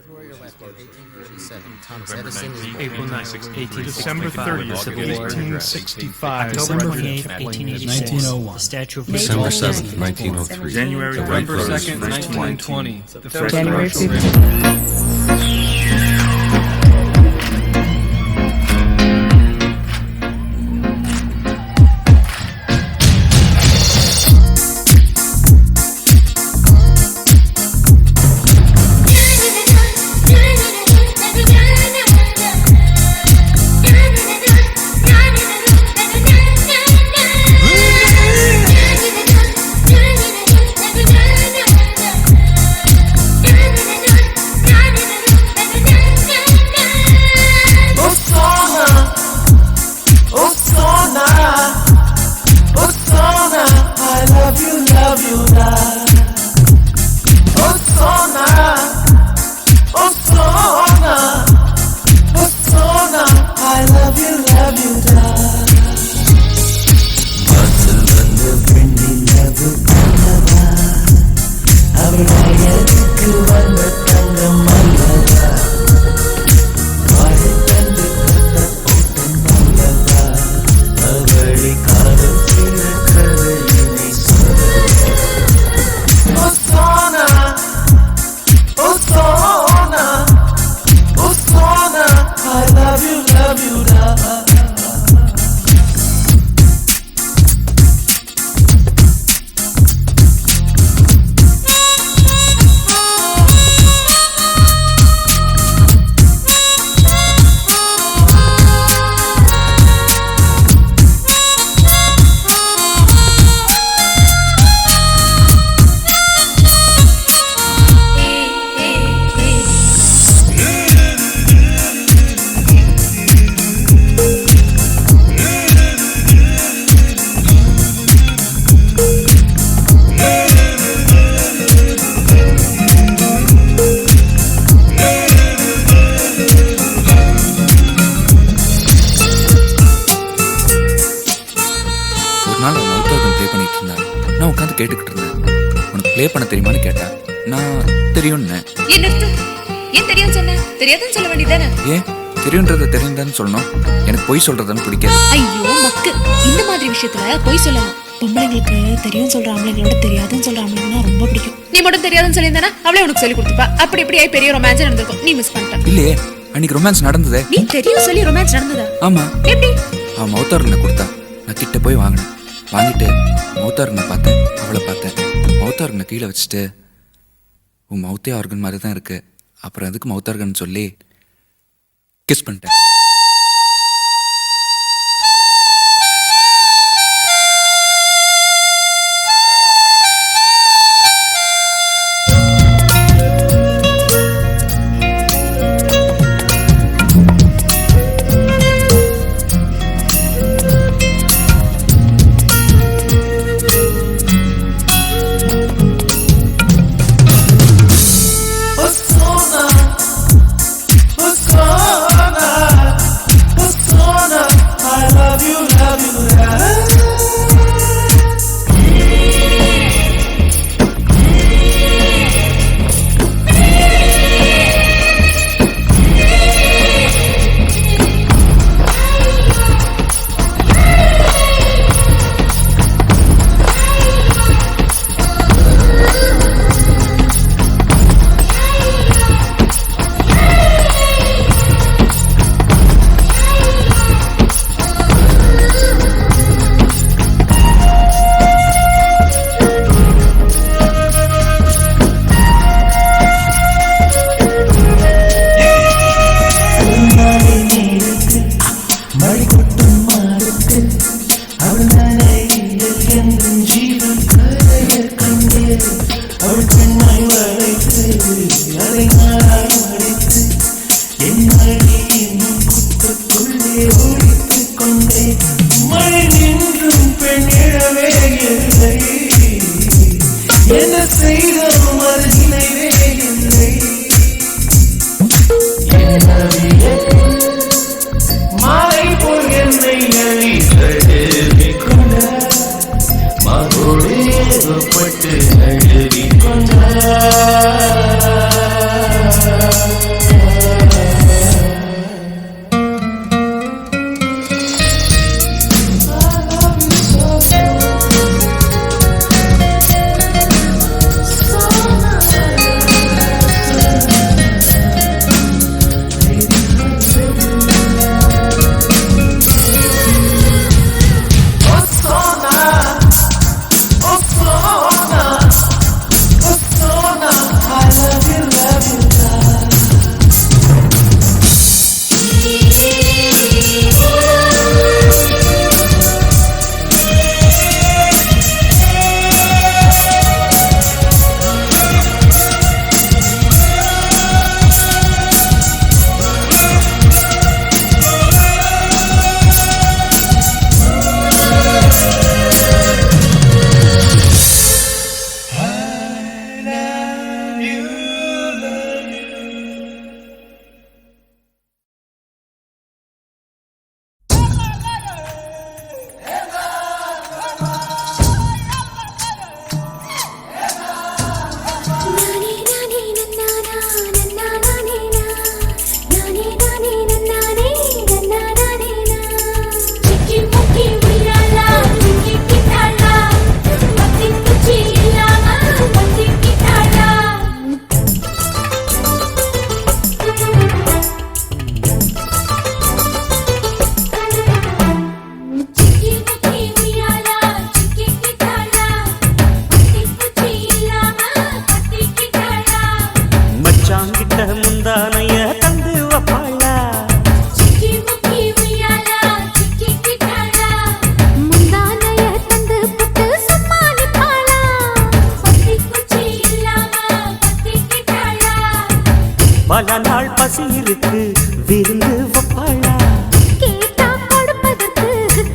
April 9th, 1865. December 30th, 1865. October 28th, 1886. 1901. The Statue of December Liberty. 7th, 1903. January November 2nd, 1920. The first January commercial 15th. கேட்டுக்கிட்டு இருந்தேன். உனக்கு play பண்ண தெரியுமான்னு கேட்டேன். நான் தெரியும்னு. என்ன ஏன் தெரியும் சொன்ன? தெரியாதுன்னு சொல்ல வேண்டியதானே? ஏன் தெரியுன்றத தெரியுதான்னு சொல்லணும்? எனக்கு பொய் சொல்றதுன்னு பிடிக்காது. ஐயோ மக்கு, இந்த மாதிரி விஷயத்துல பொய் சொல்லலாம். பொம்பளைங்களுக்கு தெரியும் சொல்ற ஆம்பளைங்களோட தெரியாதுன்னு சொல்ற ஆம்பளைங்கன்னா ரொம்ப பிடிக்கும். நீ மட்டும் தெரியாதுன்னு சொல்லியிருந்தானா அவளே உனக்கு சொல்லி கொடுத்துப்பா. அப்படி இப்படி ஆகி பெரிய ரொமான்ஸ் நடந்திருக்கும். நீ மிஸ் பண்ணிட்ட. இல்லையே, அன்னைக்கு ரொமான்ஸ் நடந்ததே. நீ தெரியும் சொல்லி ரொமான்ஸ் நடந்ததா? ஆமா. எப்படி? அவன் மௌத்தார்கனை கொடுத்தா. நான் கிட்ட போய் வாங்கினேன். வாங்கிட்டு மௌத்தார்கனை பார்த்தேன், அவளை பார்த்தேன். மௌத்தார்கனை கீழே வச்சுட்டு உன் மௌத்தே ஆர்கன் மாதிரி தான் இருக்கு, அப்புறம் அதுக்கு மௌத்தார்கன் சொல்லி கிஸ் பண்ணிட்டேன். பட்டு அழுவி கொண்டார். மச்சாங்கிட்ட முந்தானைய தந்து வப்பாளா சிக்கி முக்கி உய்யாலா சிக்கி கிட்டாளா முந்தானைய தந்து புட்டு சும்மா நிப்பாளா பத்தி குச்சி இல்லாம பத்தி கிட்டாளா பல நாள் பசி இருக்கு விருந்து வப்பாளா கேட்டா கொடுப்பதற்கு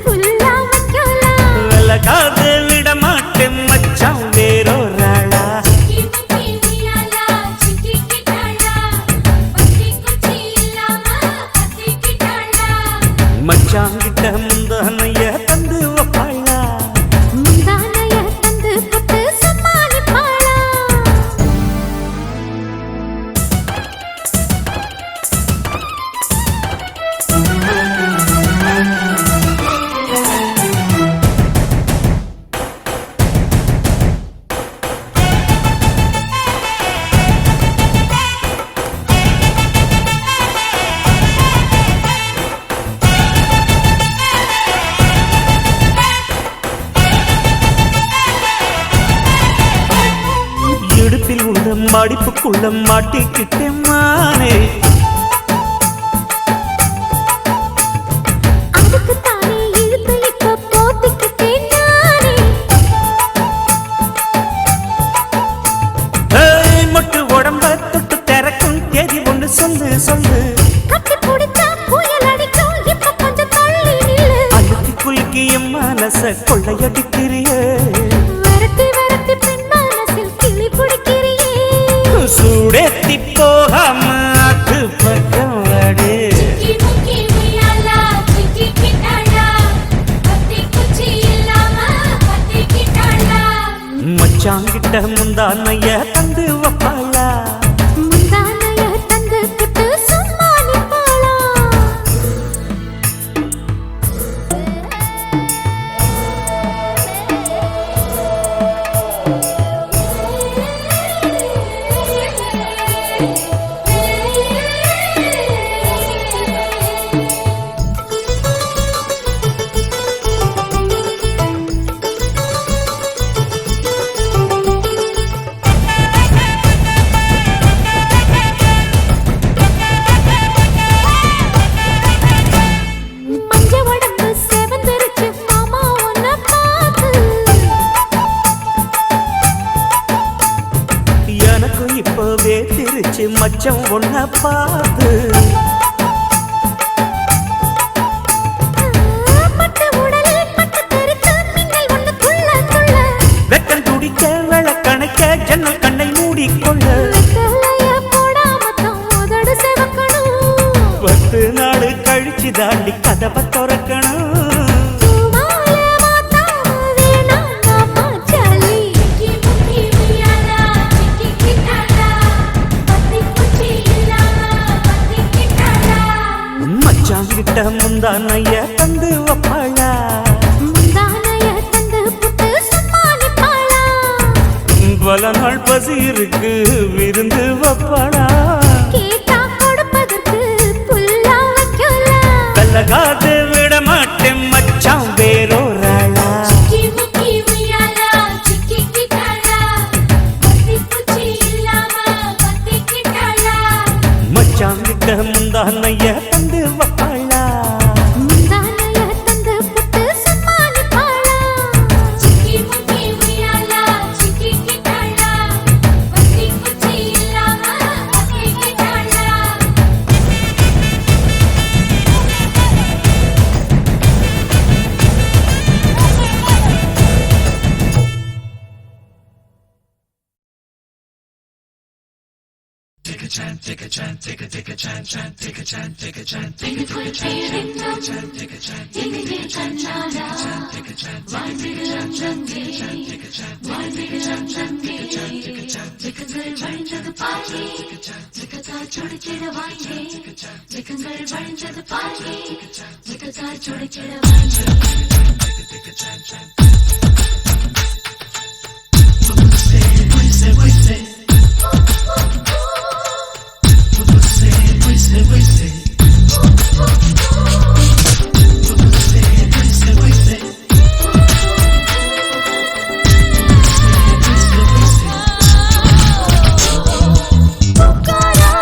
புல்லா வைக்கலாம் விலகாது விட மாட்டேன் மச்சான் வேறொராளா சிக்கி முக்கி உய்யாலா சிக்கி கிட்டாளா பத்தி குச்சி இல்லாம பத்தி கிட்டாளா மச்சாங்கிட்ட முந்தானைய தந்து வப்பாளா முந்தானைய தந்து புட்டு சும்மா நிப்பாளா இடுப்பில் உள்ள மடிப்புக்குள்ள மாட்டிக்கிட்டேன் மானே அதுக்கு தானே இழுத்து இப்ப போத்திக்கிட்டேன் நானே ஏய், மொட்டு உடம்ப தொட்டு திறக்கும் தேதி ஒன்று சொல்லு சொல்லு கட்டி பிடிச்சா புயல் அடிக்கும் இப்ப கொஞ்சம் தள்ளி நில்லு அழுத்தி குலுக்கி என் மனச கொள்ளையடிக்கிறிய விரட்டி விரட்டி பெண் மனசில் கிளி பிடிக்கிறியே சூடேத்தி போகாம அது பக்கம் வாடு சிக்கி முக்கி உய்யாலா சிக்கி கிட்டாளா பத்தி குச்சி இல்லாம பத்தி கிட்டாளா மச்சாங்கிட்ட முந்தானைய தந்து வப்பாளா முந்தானைய தந்து புட்டு சும்மா நிப்பாளா மஞ்ச உடம்பு செவந்திருச்சு மாமா உன்னை பார்த்து எனக்கு இப்பவே திருச்சு மச்சம் ஒன்ன பார்த்து பட்டு உடலில் பட்டு தெரித்து மின்னல் ஒன்று துள்ள துள்ள வெக்கம் துடிக்க விளக்கணைக்க ஜன்னல் கண்ணை மூடிக்கொள்ள வெத்தலைய போடாம தான் உதடு செவக்கணும் 10 நாள் கழிச்சு தாண்டி கதவை திறக்கணும் பூமால மாத்தாம வேணாம் மாமா சலி சிக்கி முக்கி உய்யாலா சிக்கி கிட்டாளா பத்தி குச்சி இல்லாம பத்தி கிட்டாளா மச்சாங்கிட்ட முந்தானைய தந்து வப்பாளா முந்தானைய தந்து புட்டு சும்மா நிப்பாளா பல நாள் பசி இருக்கு விருந்து வப்பாளா கேட்டா கொடுப்பதற்கு புல்லா வைக்கலாம் கல்லகாது விட மாட்டேன் மச்சான் வேறொராளா சிக்கி முக்கி உய்யாலா சிக்கி கிட்டாளா பத்தி குச்சி இல்லாம பத்தி கிட்டாளா மச்சாங்கிட்ட முந்தானைய தந்து வப்பாளா முந்தானைய தந்து புட்டு சும்மா நிப்பாளா சிக்கி முக்கி உய்யாலா சிக்கி கிட்டாளா பத்தி குச்சி இல்லாம பத்தி கிட்டாளா புக்காரா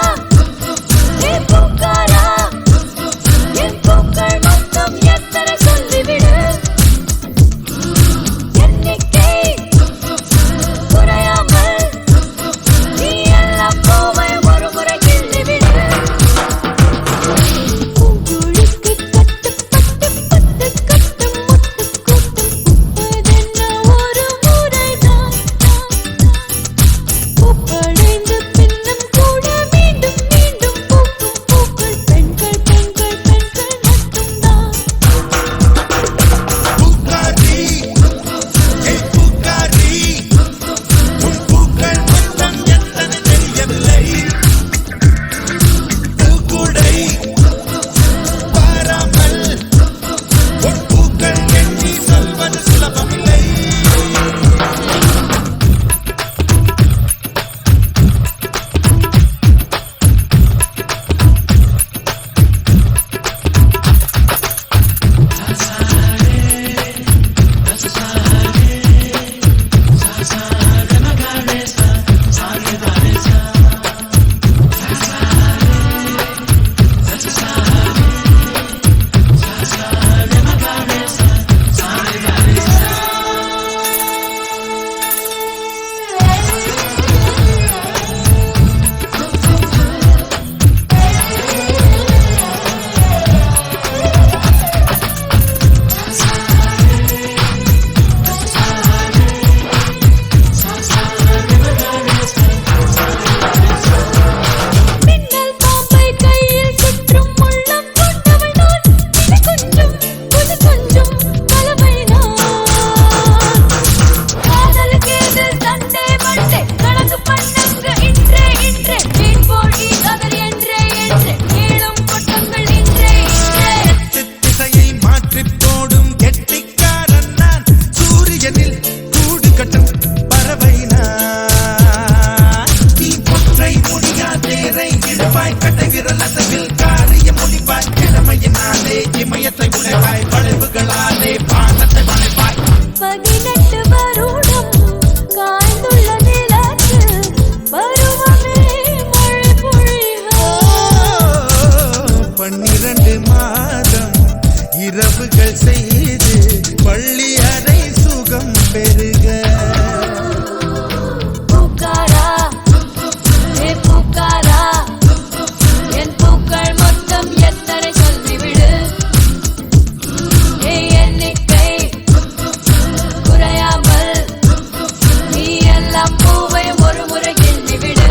இழுப்பாய் கட்டை விரல் அசைவில் காரிய முடிப்பாய் கிழமையினாலே இமயத்தை உழைப்பாய் வளைவுகளாலே பானத்தை வளைப்பாய் 18 வருடம் காய்ந்துள்ள நிலத்து பருவமே மழை பொழிக 12 மாதம் இரவுகள் செய்து பள்ளி அறை சுகம் பெருக பூக்காரா ஏ பூக்காரா என் பூக்கள் மொத்தம் எத்தனை சொல்லிவிடு ஏ எண்ணிக்கை குறையாமல் நீ எல்லாம் பூவை ஒரு முறை எண்ணிவிடு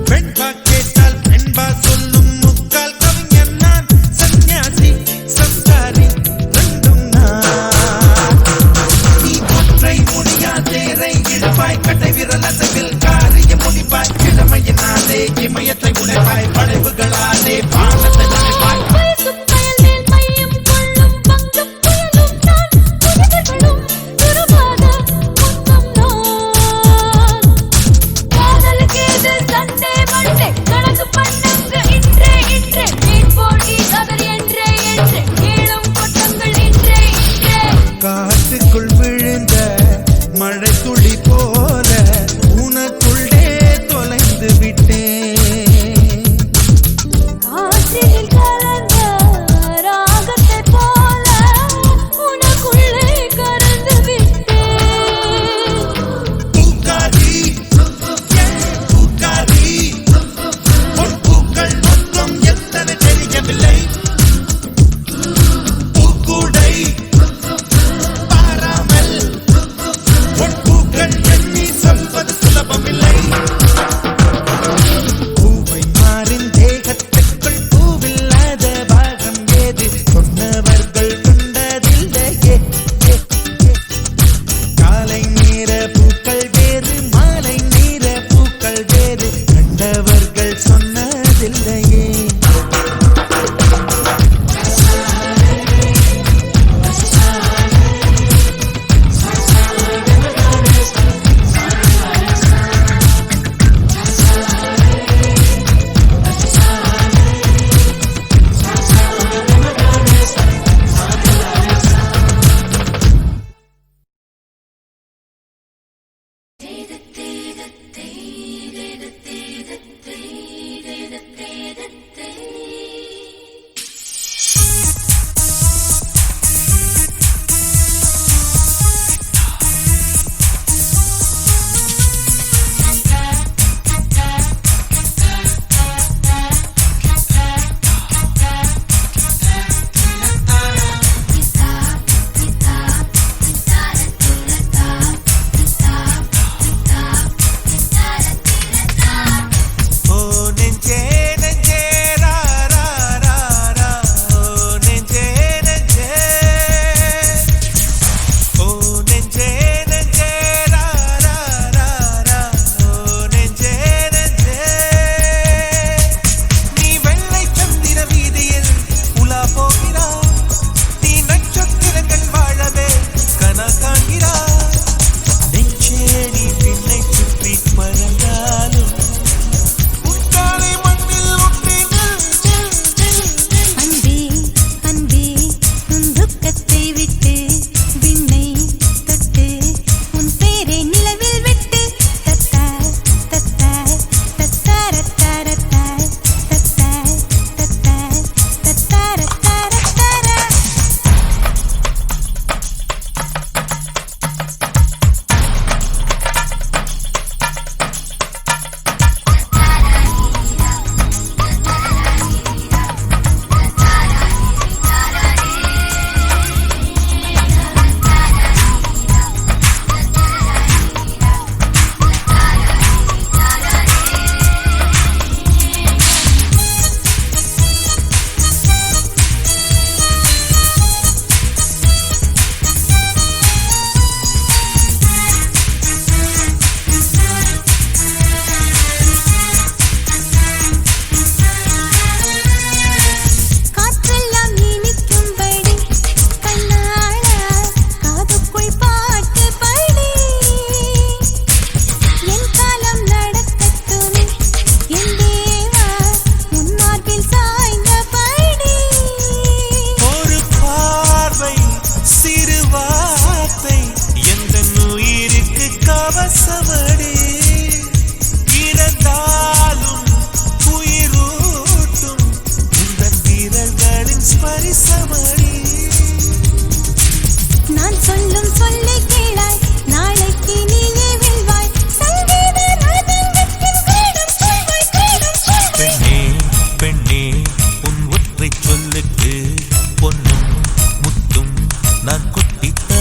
வெண்பா கேட்டால் வெண்பா சொல்லும் முக்கால் கவிஞர் நான் சன்னியாசி சம்சாரி ரெண்டும் நான் நீ ஒற்றை முடியா தேரை இழுப்பாய் கட்டை விரல் அசைவில் காரிய முடிப்பாய் கிழமையினாலே இமயத்தை உழைப்பாய் வளைவுகளாலே பானத்தை வளைப்பாய் வயசுப் பயல் மேல் மையம் கொள்ளும் பங்குப் புயலும் நான் புனிதர்களும் துருவாத மொத்தம் நான் காதலுக்கு இது சண்டே மண்டே கணக்கு பண்ணுங்க இன்றே மீன் போடி கதறி என்றே ஏழும் கொட்டங்கள் இன்றே காட்டுக்குள் விழுந்த மழை துளி போல உனக்குள்ளே தொலைந்து விட்டேன் காற்றினில் கலந்த ராகத்தை போல உனக்குள்ளே கறந்து விட்டேன் பூக்காரி பூக்காரி உன் பூக்கள் மொத்தம் எத்தனை தெரியவில்லை பூக்கூடை பாராமல்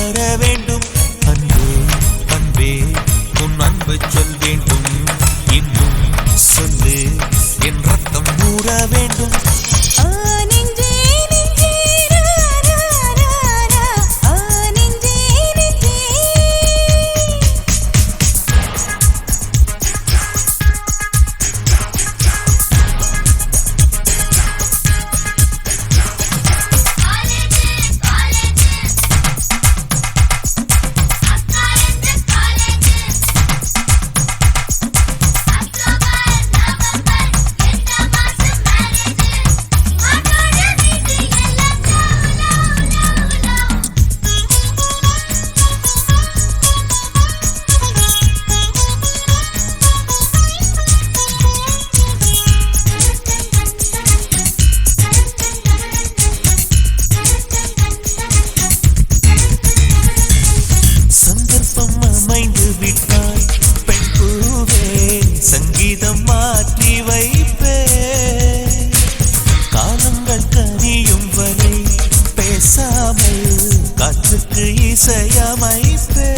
வர வேண்டும். அன்பே அன்பே உன் அன்பு சொல் வேண்டும். இன்னும் சொல்லு என் ரத்தம் ஊற வேண்டும். சங்கீதம் மாற்றி வைப்பே காலங்கள் கனியும் வரை பேசாமல் காற்றுக்கு இசையமைப்பே.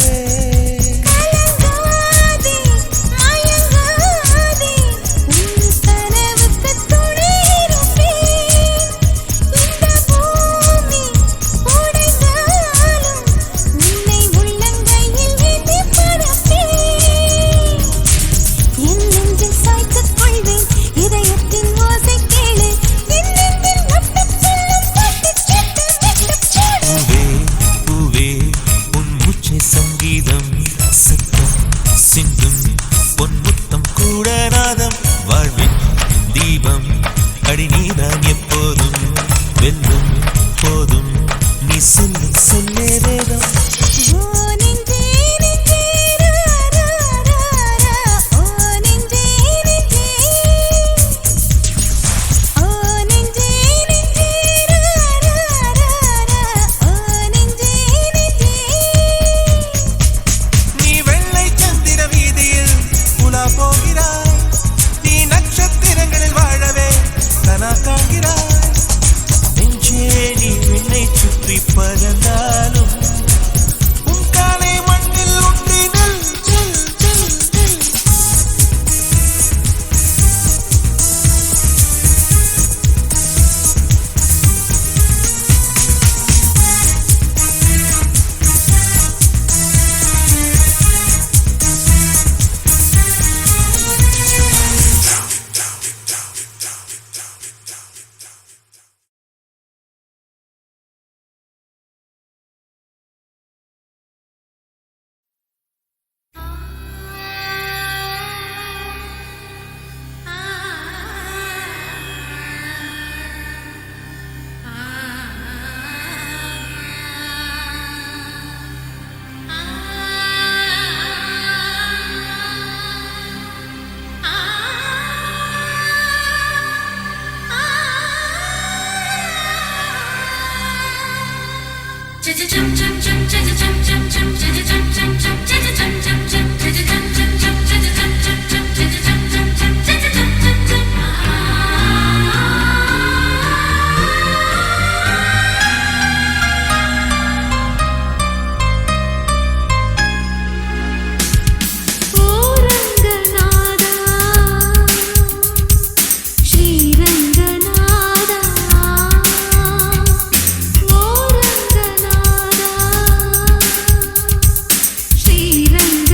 சங்கீதம் சத்தம் சிந்தும் பொன்முத்தம் கூட நாதம் வாழ்வின் தீபம் அடி நீதான் எப்போதும் வெல்லும் போதும் நீ சொல்லும் சொல்லே வேதம். பறந்தாலும் உன் காலை மண்ணில் ஒன்றினல் ஸ்ரீரங்க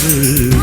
சொல்லு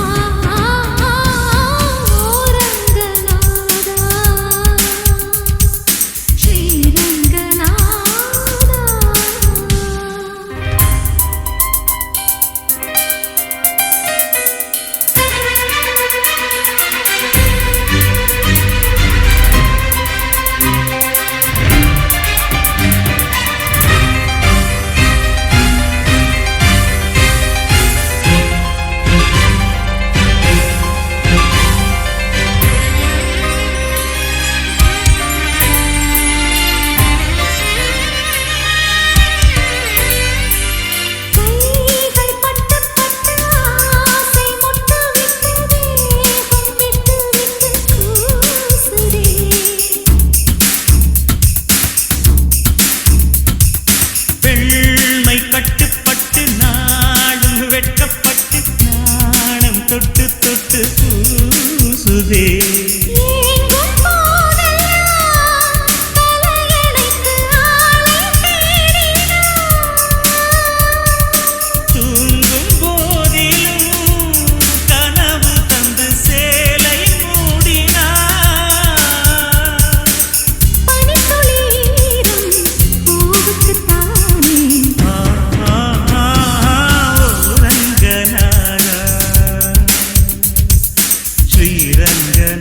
ஸ்ரீரங்கநாதா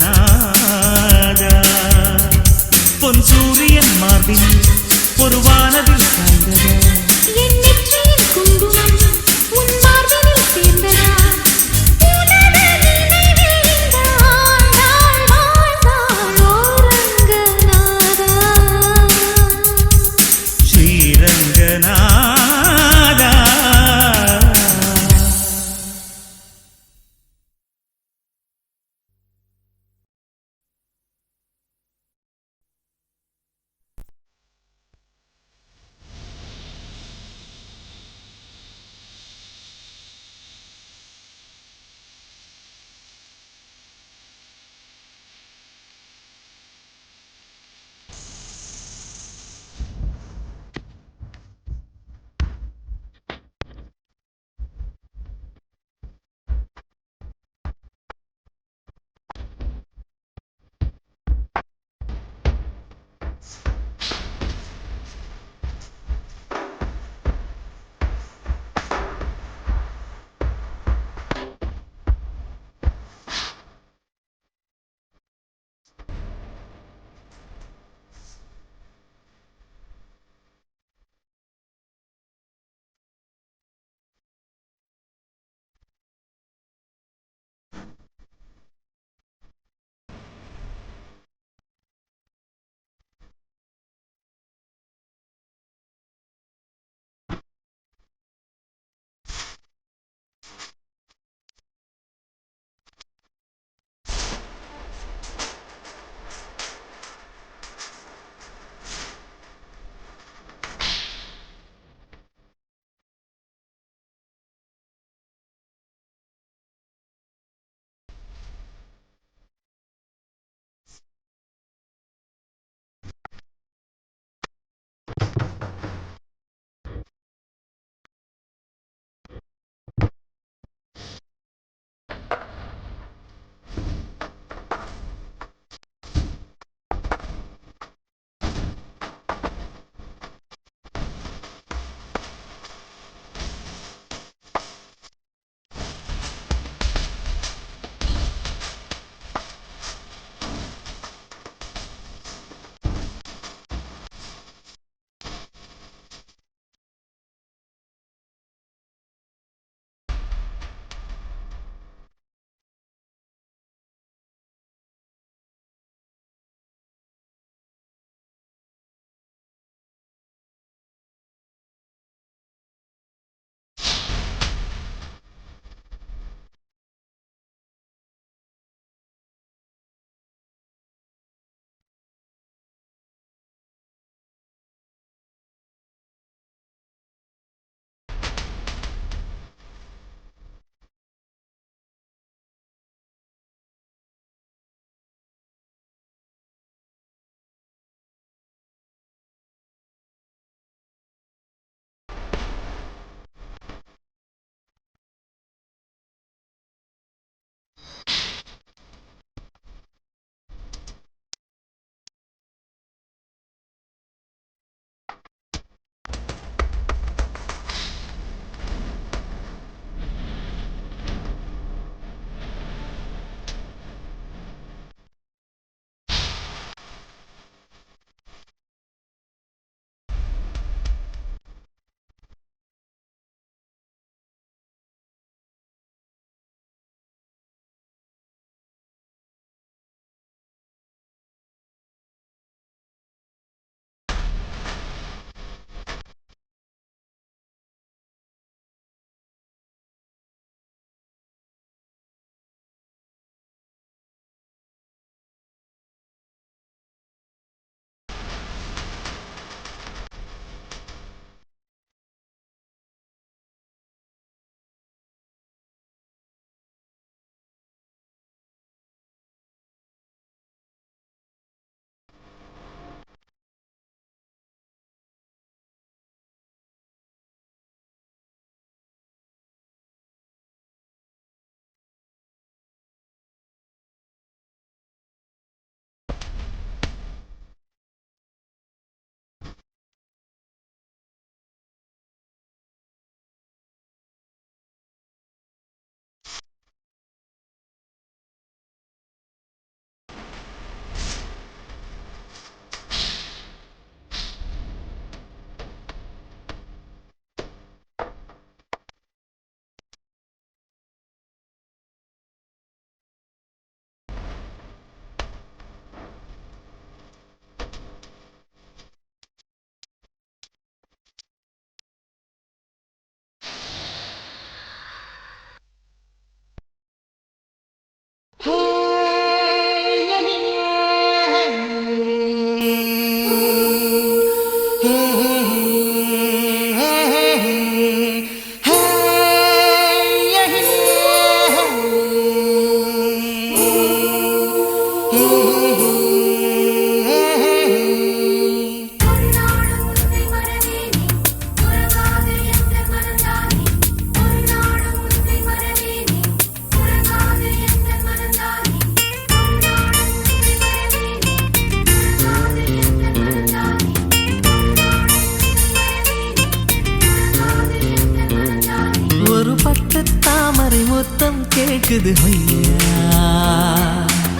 கேக்குது ஐயா.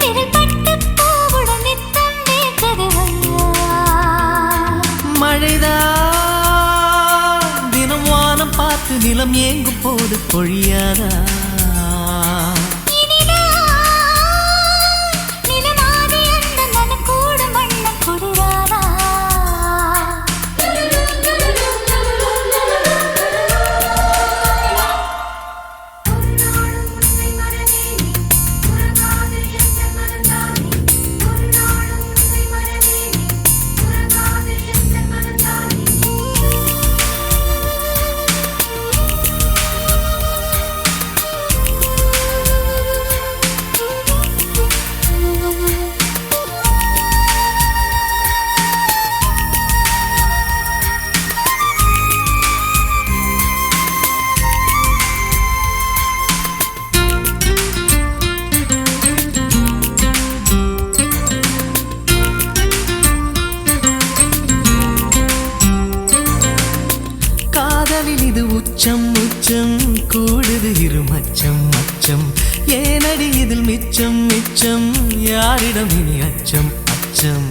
விரல் பட்டு பூவுடன் நித்தம் வேர்க்குது ஐயா. மழைதான் தினம் வானம் பார்த்து நிலம் ஏங்கும் போது பொழியாதா. இது உச்சம் உச்சம் கூடுது இருமச்சம் அச்சம் ஏனடி இதில் மிச்சம் மிச்சம் யாரிடம் இனி அச்சம் அச்சம்.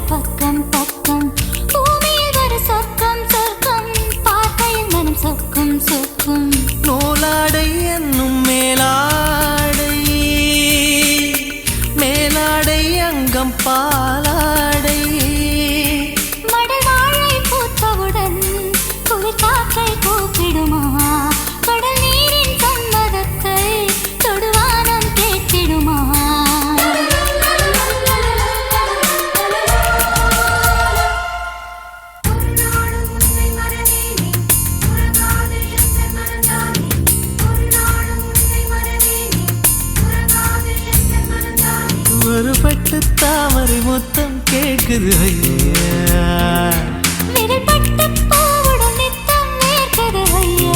பக்கம் பக்கம் பூமியில் ஒரு சொர்க்கம் சொர்க்கம் பார்க்கையில் மனம் சொர்க்கம் சொர்க்கம். நூலாடை என்னும் மேலாடை மேலாடை அங்கம் பாலாடை. மடவாழை பூத்தவுடன் குளிர் காற்றை கூப்பிடுமா கடல் நீரின் சம்மதத்தை தொடுவானம் கேட்டிடுமா. ஒரு பட்டு தாமரை மொத்தம் கேட்குது ஐயா. விரல் பட்டு பூவுடன் நித்தம் வேர்க்குது ஐயா.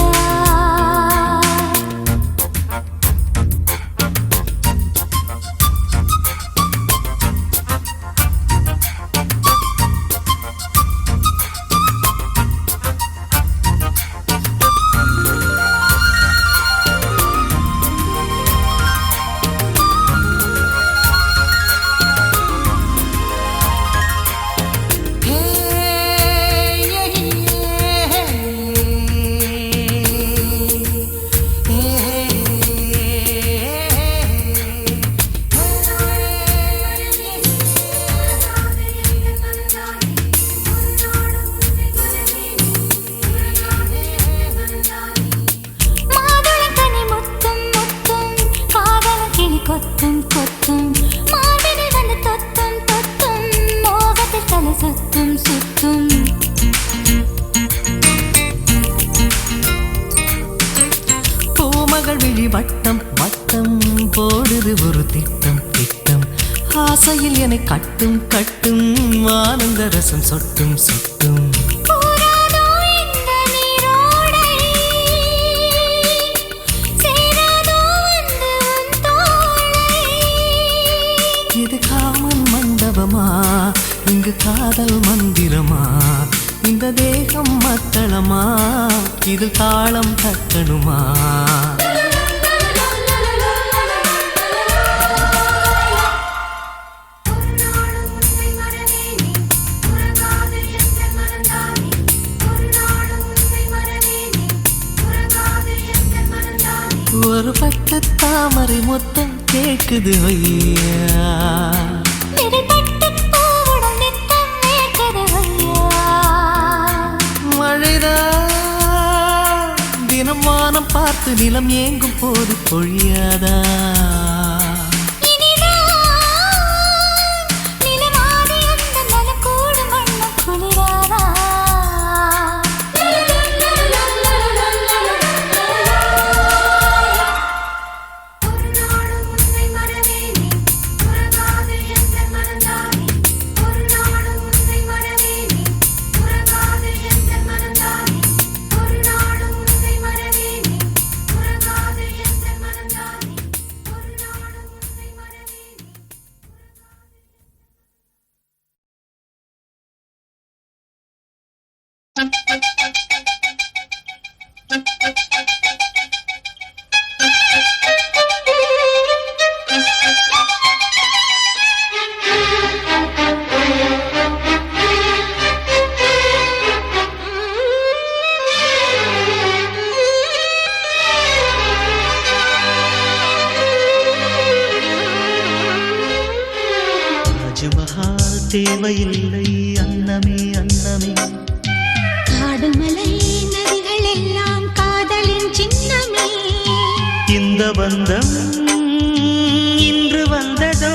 கொத்தும் கொத்தும் மார்பினில் வந்து தொத்தும் தொத்தும் மோகத்தில் தலை சுத்தும் சுத்தும். பூமகள் விழி வட்டம் வட்டம் போடுது ஒரு திட்டம் திட்டம். ஆசையில் என்னை கட்டும் கட்டும் ஆனந்த ரசம் சொட்டும் சொட்டும். இது காமன் மண்டபமா இங்கு காதல் மந்திரமா இந்த தேகம் மத்தளமா இது தாளம் தட்டணுமா. ஒரு பட்டு தாமரை மொத்தம் கேட்குது ஐயா. மழைதான் தினம் வானம் பார்த்து நிலம் ஏங்கும் போது பொழியாதா. தாஜ்மஹால் தேவையில்லை அன்னமே அன்னமே காடுமலை நதிகள் எல்லாம் காதலின் சின்னமே இந்த பந்தம் இன்று வந்ததோ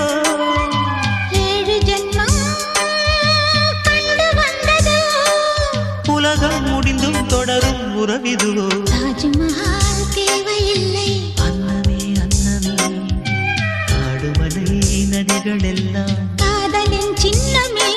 7 ஜென்மம் கண்டு வந்ததோ உலகம் முடிந்தும் தொடரும் உறவிதுவோ தாஜ்மஹால் தேவையில்லை அன்னமே அன்னமே காடுமலை நதிகள் எல்லாம் காதலின் சின்னமே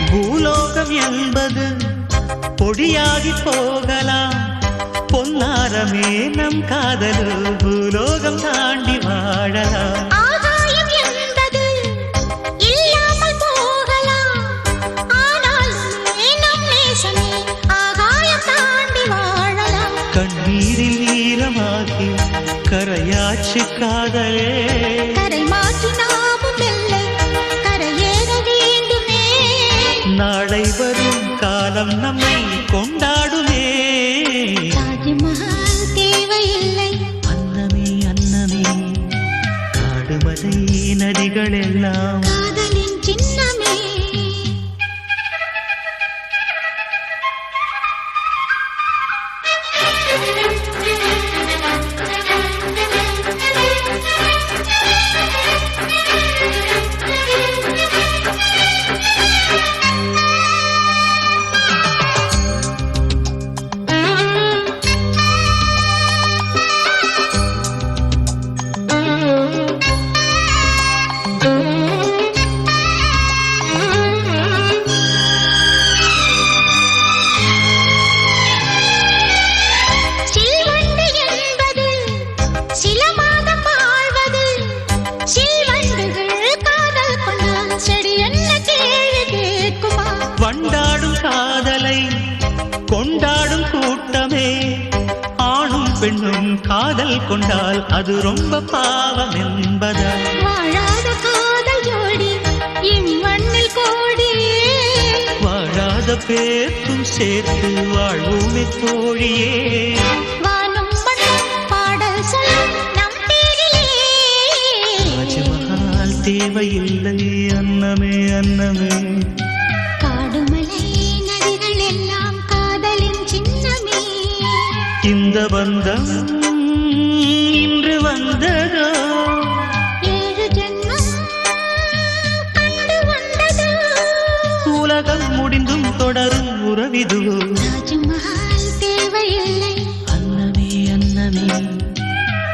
பூலோகம் என்பது பொடியாகி போகலாம் பொன்னாரமே நம் காதலு பூலோகம் தாண்டி வாழலாம் ஆகாயம் என்பது இல்லாமல் போகலாம் ஆனால் நம் நேசமே ஆகாயம் தாண்டி வாழலாம் கண்ணீரில் ஈரமாகி கரையாச்சு காதலே கரை மாற்றி நாமும் வெல்லை கரையேற வேண்டுமே நாளை வரும் காலம் நம்மை கொண்டாடுமே தாஜ்மஹால் தேவையில்லை அன்னமே அன்னமே காடுமலை நதிகள் எல்லாம் காதலின் சின்னமே சில்வண்டு என்பது சில மாதம் வாழ்வது சில்வண்டுகள் காதல் கொண்டால் செடி என்ன கேள்வி கேட்குமா வண்டாடும் காதலை கொண்டாடும் கூட்டமே ஆணும் பெண்ணும் காதல் கொண்டால் அது ரொம்ப பாவம் என்பதா வாழாத காதல் ஜோடி இம்மண்ணில் கோடி வாழாத பேர்க்கும் சேர்த்து வாழ்வோமே தோழியே வானும் மண்ணும் பாடல் சொல்லும் நம் பேரிலே தாஜ்மஹால் தேவையில்லை அன்னமே அன்னமே காடுமலை நதிகள் எல்லாம் காதலின் சின்னமே இந்த பந்தம் இன்று வந்ததோ 7 ஜென்மம் கண்டு வந்ததோ உலகம் முடிந்தும் தொடரும் உறவிதுவோ தாஜ்மஹால் தேவையில்லை அன்னமே அன்னமே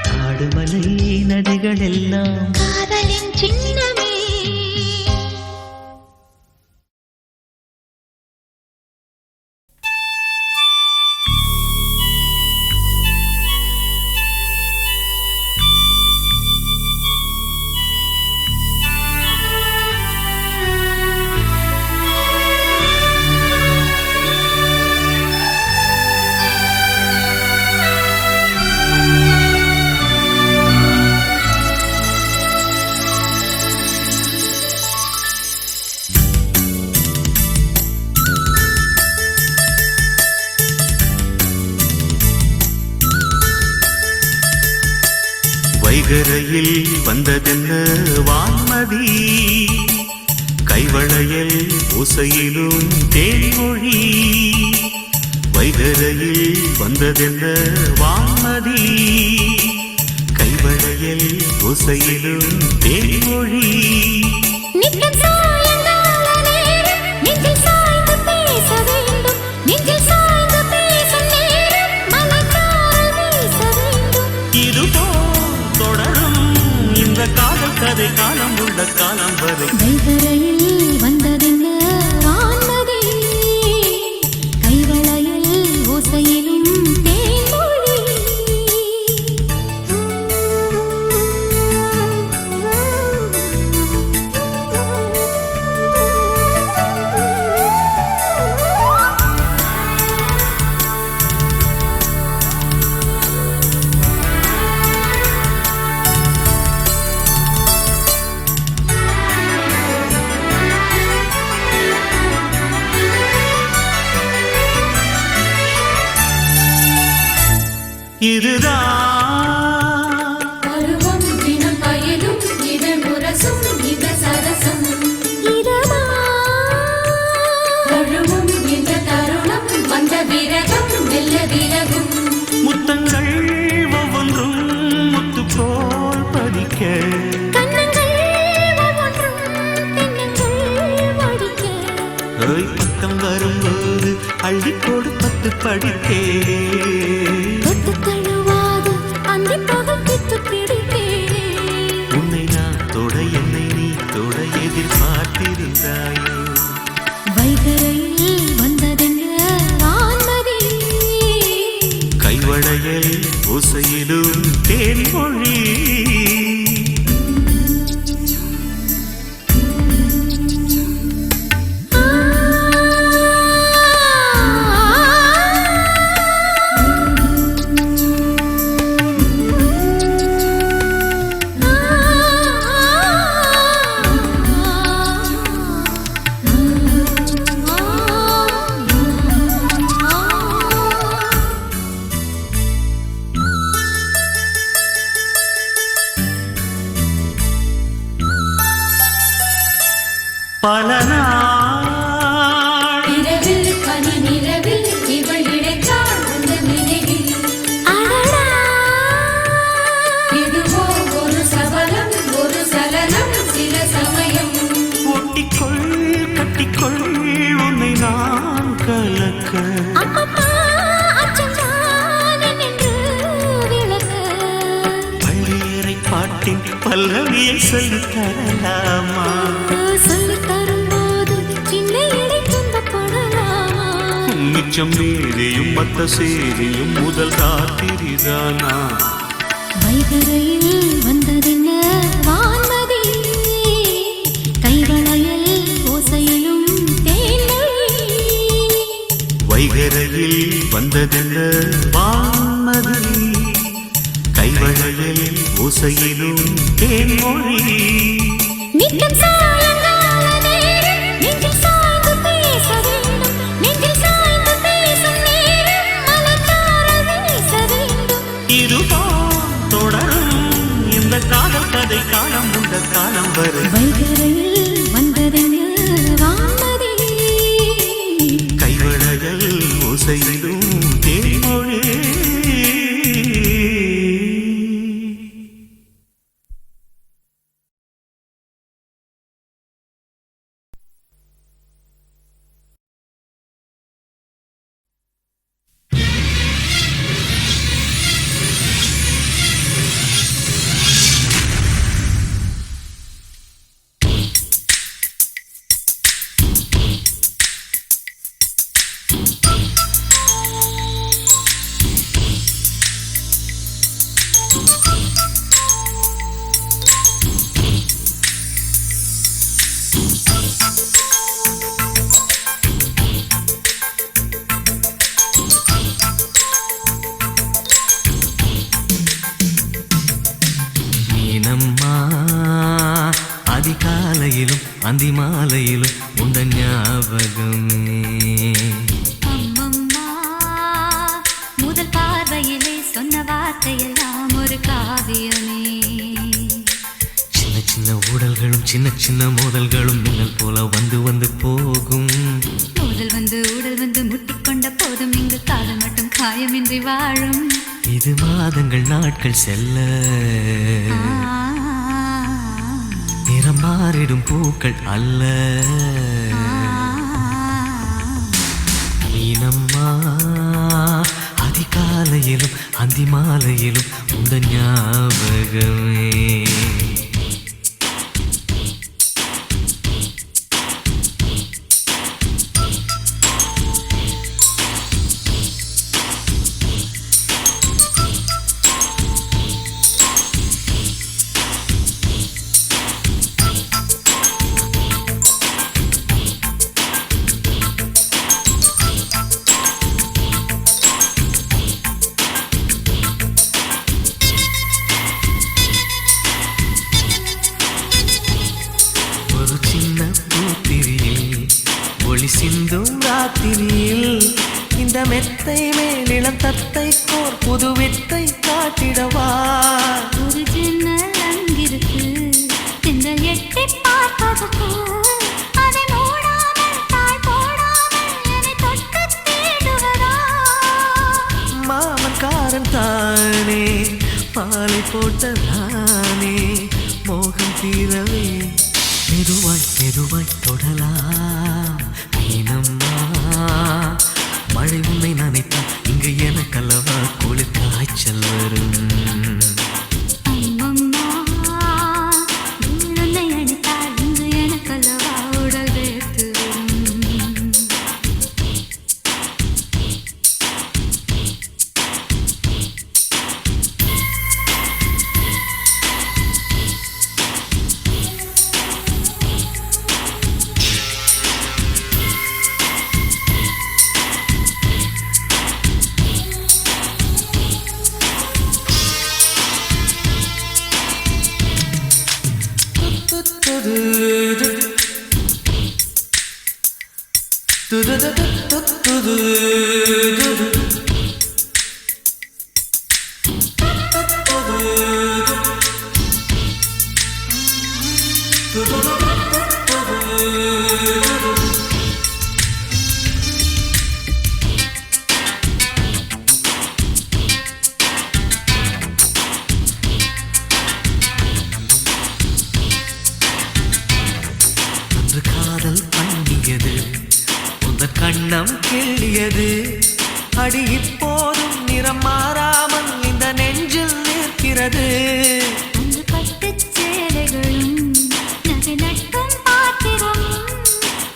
காடுமலை நதிகள் எல்லாம் காதலின் சின்னமே வைகரையில் வந்ததென்ன வான்மதி கைவளையல் ஓசையிலும் தேன்மொழி வைகரையில் வந்ததென்ன வான்மதி கைவளையல் ஓசையிலும் தேன்மொழி நித்தம் சாயங்கால நேரம் நெஞ்சில் சாய்ந்து பேச வேண்டும் நெஞ்சில் சாய்ந்து பேசும் நேரம் மலர்ச்சாரல் வீச வேண்டும் இதுபோல் தொடரும் இந்த காதல் கதை காலம் உள்ள காலம் வரை வைகரையில் வந்ததென்ன வான்மதி கைவளையில் ஓசையிலும் தேன்மொழி இதுதான் பருவம் தினம் பயிலும் இதழ் முரசும் இந்த சரசம் இதமா தழுவும் இந்த தருணம் வந்த விரகம் மெல்ல விலகும் முத்தங்கள் ஒவ்வொன்றும் முத்து போல் பதிக்க கண்ணங்கள் ஒவ்வொன்றும் தென்னங்கள் வடிக்க பக்கம் வரும்போது அள்ளி கொடு பத்து படிக்கே தொட்டு தழுவாது அந்த பகல் கித்து பிடிக்கே உன்னை நான் தொட என்னை நீ தொட எதிர்பார்த்திருந்தாயோ வைகரையில் வந்ததென்ன வான்மதி கைவளையல் ஓசையிலும் தேன்மொழி பல நாள் இரவில் பனி நிலவில் இவள் இழைத்தாள் அந்த நினைவில் அடடா இதுவோ ஒரு சபலம் ஒரு சலனம் சில சமயம் ஒட்டிக்கொள் கட்டிக்கொள் உன்னை நான் கலக்க அப்பப்பா அச்சம்தான் என்று விளக்க பள்ளியறை பாட்டின் பல்லவியை சொல்லித் தரலாமா சொல்லித் தரும்போது சின்ன இடை துன்பப்படலாமா மிச்சம் மீறியும் மத்த சேரியும் முதல் ராத்திரிதானா வைகரையில் வந்ததென்ன வான்மதி கைவளையல் ஓசையிலும் தேன்மொழி வைகரையில் வந்ததென்ன வான்மதி கைவளையல் ஓசையிலும் தேன்மொழி நித்தம் சாயங்கால நேரம் நெஞ்சில் சாய்ந்து பேச வேண்டும் நெஞ்சில் சாய்ந்து பேசும் நேரம் மலர்ச்சாரல் வீச வேண்டும் இதுபோல் தொடரும் இந்த காதல் கதை காலம் உள்ள காலம் வரை வைகரையில் வந்ததென்ன வான்மதி கைவளையல் ஓசையிலும் தேன்மொழி நீனம்மா அதிகாலையிலும் அந்தி மாலையிலும் உண்ட ஞாபகமே அம்மம்மா முதல் பார்வையிலே சொன்ன வார்த்தையெல்லாம் ஒரு காவியமே சின்ன சின்ன ஊடல்களும் சின்ன சின்ன மோதல்களும் மின்னல் போல வந்து வந்து போகும் முதல் வந்து உடல் வந்து முட்டிக்கொண்ட போதும் இங்கு காதல் மட்டும் காயமின்றி வாழும் இது மாதங்கள் நாட்கள் செல்ல ஆ தேடும் பூக்கள் அல்ல. மீனம்மா அதிகாலையிலும் அந்தி மாலையிலும் உந்த ஞாபகமே. சிந்தும் ராத்திரியில் இந்த மெத்தை மேலிளம் தத்தை கோர் புது வித்தை காட்டிடவா. ஒரு ஜன்னல் அங்கிருக்கு இந்த எட்டி பார்ப்பதற்கு, அதை மூடாமல் தாழ் போடாமல் என்னை தொட்டு தேடுவதா. மாமன்காரன் தானே பாலை போட்ட நானே மோகம் தீரவே மெதுவாய் மெதுவாய் தொடலாம். மீனம்மா மழை உன்னை நினைத்தால் இங்கு எனக்கல்லவா குளிர் காய்ச்சல் வரும். அம்மம்மா உன்னை அடித்தால் இங்கு எனக்கல்லவா உடல் வேர்த்து வரும். அன்று காதல் பண்ணியது உந்தன் கண்ணம் கிள்ளியது. அடி இப்போதும் நிறம் மாறாமல் இந்த நெஞ்சில் நிற்கிறது. அன்று பட்டுச் சேலைகளும் நகை நட்டும் பாத்திரமும்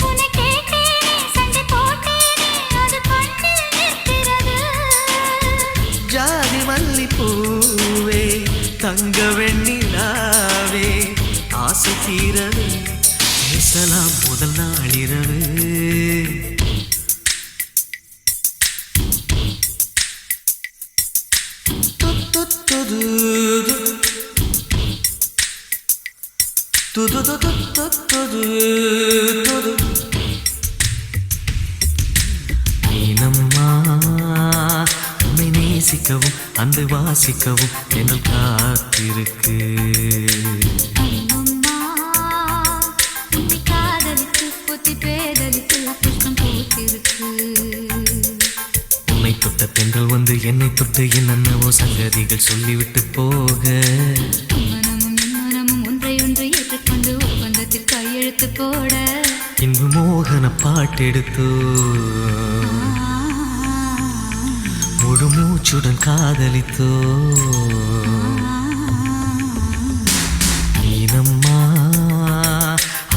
உன்னை கேட்டேனே சண்டை போட்டேனே அது கண்ணில் நிற்கிறது. ஜாதி மல்லிப்பூவே தங்க வெண்ணிலாவே ஆசை தீரவே பேசலாம் முதல் நாளிரவு. மீனம்மா உன்னை நேசிக்கவும் அந்த வாசிக்கவும் என்னை காத்திருக்கு. அம்மம்மா உன்னை காதலித்து புத்தி பேதலித்து புஷ்பம் பூத்திருக்கு. உன்னை தொட்ட பெண்கள் வந்து என்னை தொட்டு என்னென்னவோ சங்கதிகள் சொல்லிவிட்டு போக, மனமும் என் மனமும் ஒன்றை ஒன்று ஏற்றுக்கொண்டு ஒப்பந்தத்தில் கையெழுத்து போட, இன்பு மோகன பாட்டெடுத்தோ முழு மூச்சுடன் காதலித்தோ. மீனம்மா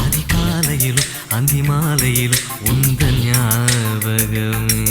அதிகாலையிலும் அந்தி மாலையிலும் உந்த ஞாபகமே.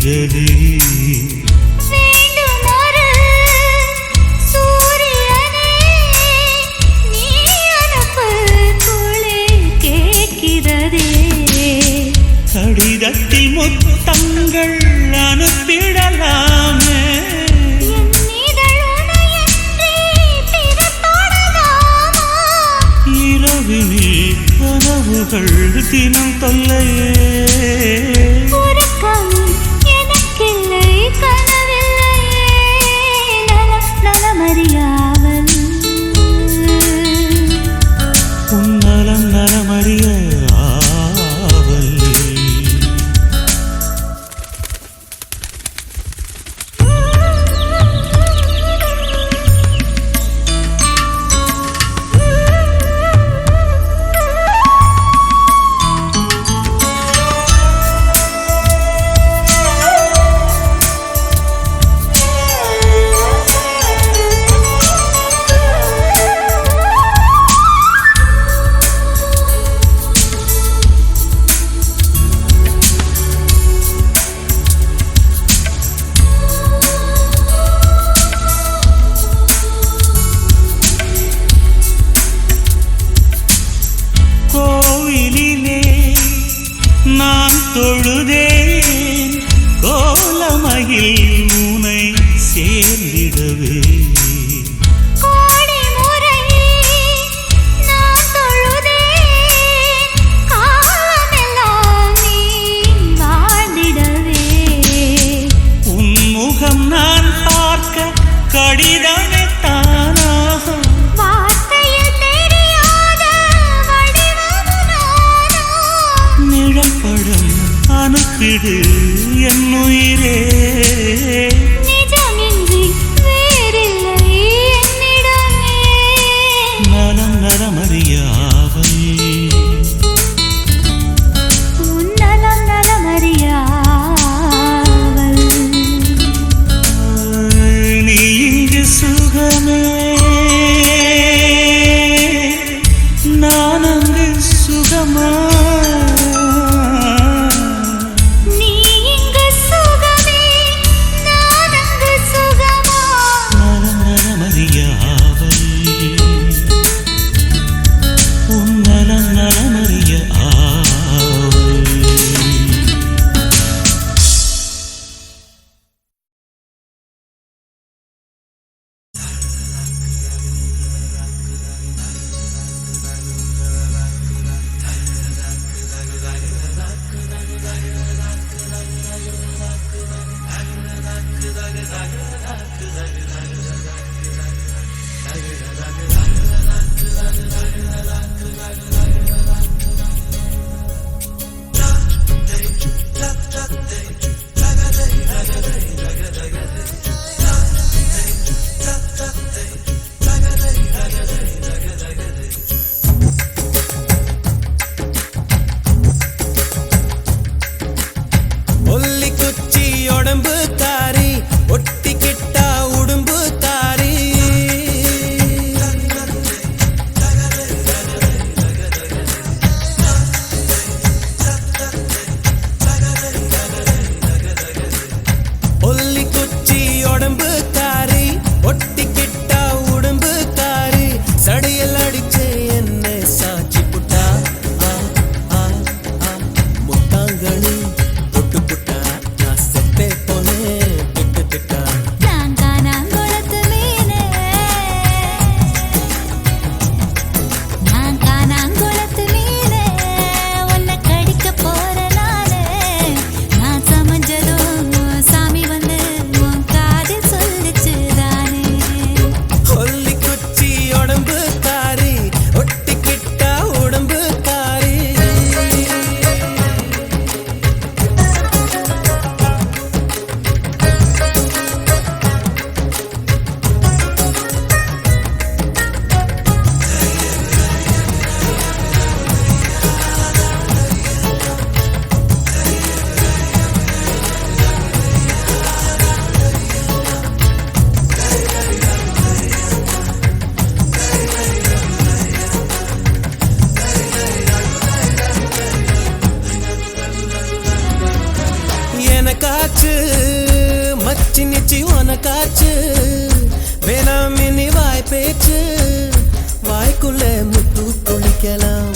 கேட்கிறது. வேண்டுமொரு சூரியனே நீ அனுப்பு குளிர் கேட்கிறதே. கடிதத்தில் முத்தங்கள் அனுப்பிடலாமே. என் இதழ் உனையன்றி பிறப்படலாமா? இரவினில் கனவுகள் தினம் தொல்லையே. உறக்கம் எனக்கில்லை கனவில்லையே. நலமறியாவல் உன் நலம் நலமறிய ஆவல். கோவிலிலே நான் தொழுதேன் கோலமகில் உனை சேர்ந்திடவே. கோடி முறை நான் தொழுதேன் காலமெல்லாம் நீ வாழ்ந்திடவே. உன் முகம் நான் பார்க்க கடிதமே தானாக. வார்த்தையில் தெரியாத வடிவம் நானா? நிழல் படம் அனுப்பிடு என் உயிரே. நிஜமின்றி வேறில்லை என்னிடமே. நலம் நலமறியாவல். உன் நலம் நலமறியாவல். நீ இங்கு சுகமே நான் அங்கு சுகமா. நீ இங்கு சுகமே நான் அங்கு சுகமா. நலம் நலமறியாவல். உன் நலம் நலமறிய ஆவல். ஒல்லி குச்சி உடம்பு காரி ஒட்டிக்கிட்டா உடும்பு காரி. ஒல்லி குச்சி உடம்பு காரி ஒட்டிக்கிட்டா உடம்பு காரி. சடையில் அடிச்சு என்ன சாட்சி புட்டா. முத்தாங்கனி தொட்டு புட்டா நான் செத்தே போனேன். ஆச்சு மச்சி நிச்சி உனக்காச்சு வேணாம் இனி வாய் பேச்சு வாய்க்குள்ள முத்து குளிக்கலாம்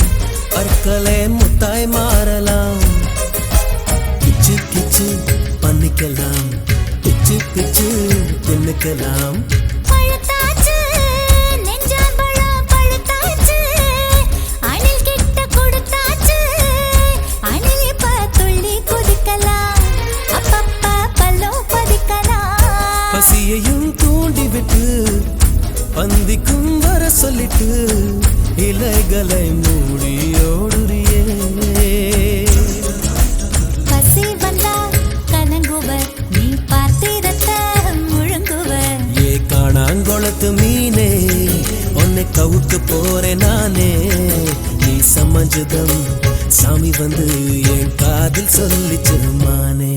பற்களே முத்தாய் மாறலாம் கிச்சு கிச்சு பண்ணிக்கலாம் பிச்சு பிச்சு தின்னுக்கலாம் பழுத்தாச்சு நெஞ்சாம்பழம் பழுத்தாச்சு அணில் கிட்ட கொடுத்தாச்சு அணில் இப்ப துள்ளி குதிக்கலாம் அப்பப்பா பல்லோ பதிக்கலாம் பசியையும் தூண்டி விட்டு பந்திக்கும் வர சொல்லிட்டு இலைகளை மூடி ஓடுறியே பசி வந்தா கலங்குவர் நீ பார்த்திரத்தை முழுங்குவர் ஏ காணாங்கொளத்து மீனே உன்னை கவுக்கு போறேன் நானே நீ சமஞ்சதம் சாமி வந்து என் காதில் சொல்லிச்சு மானே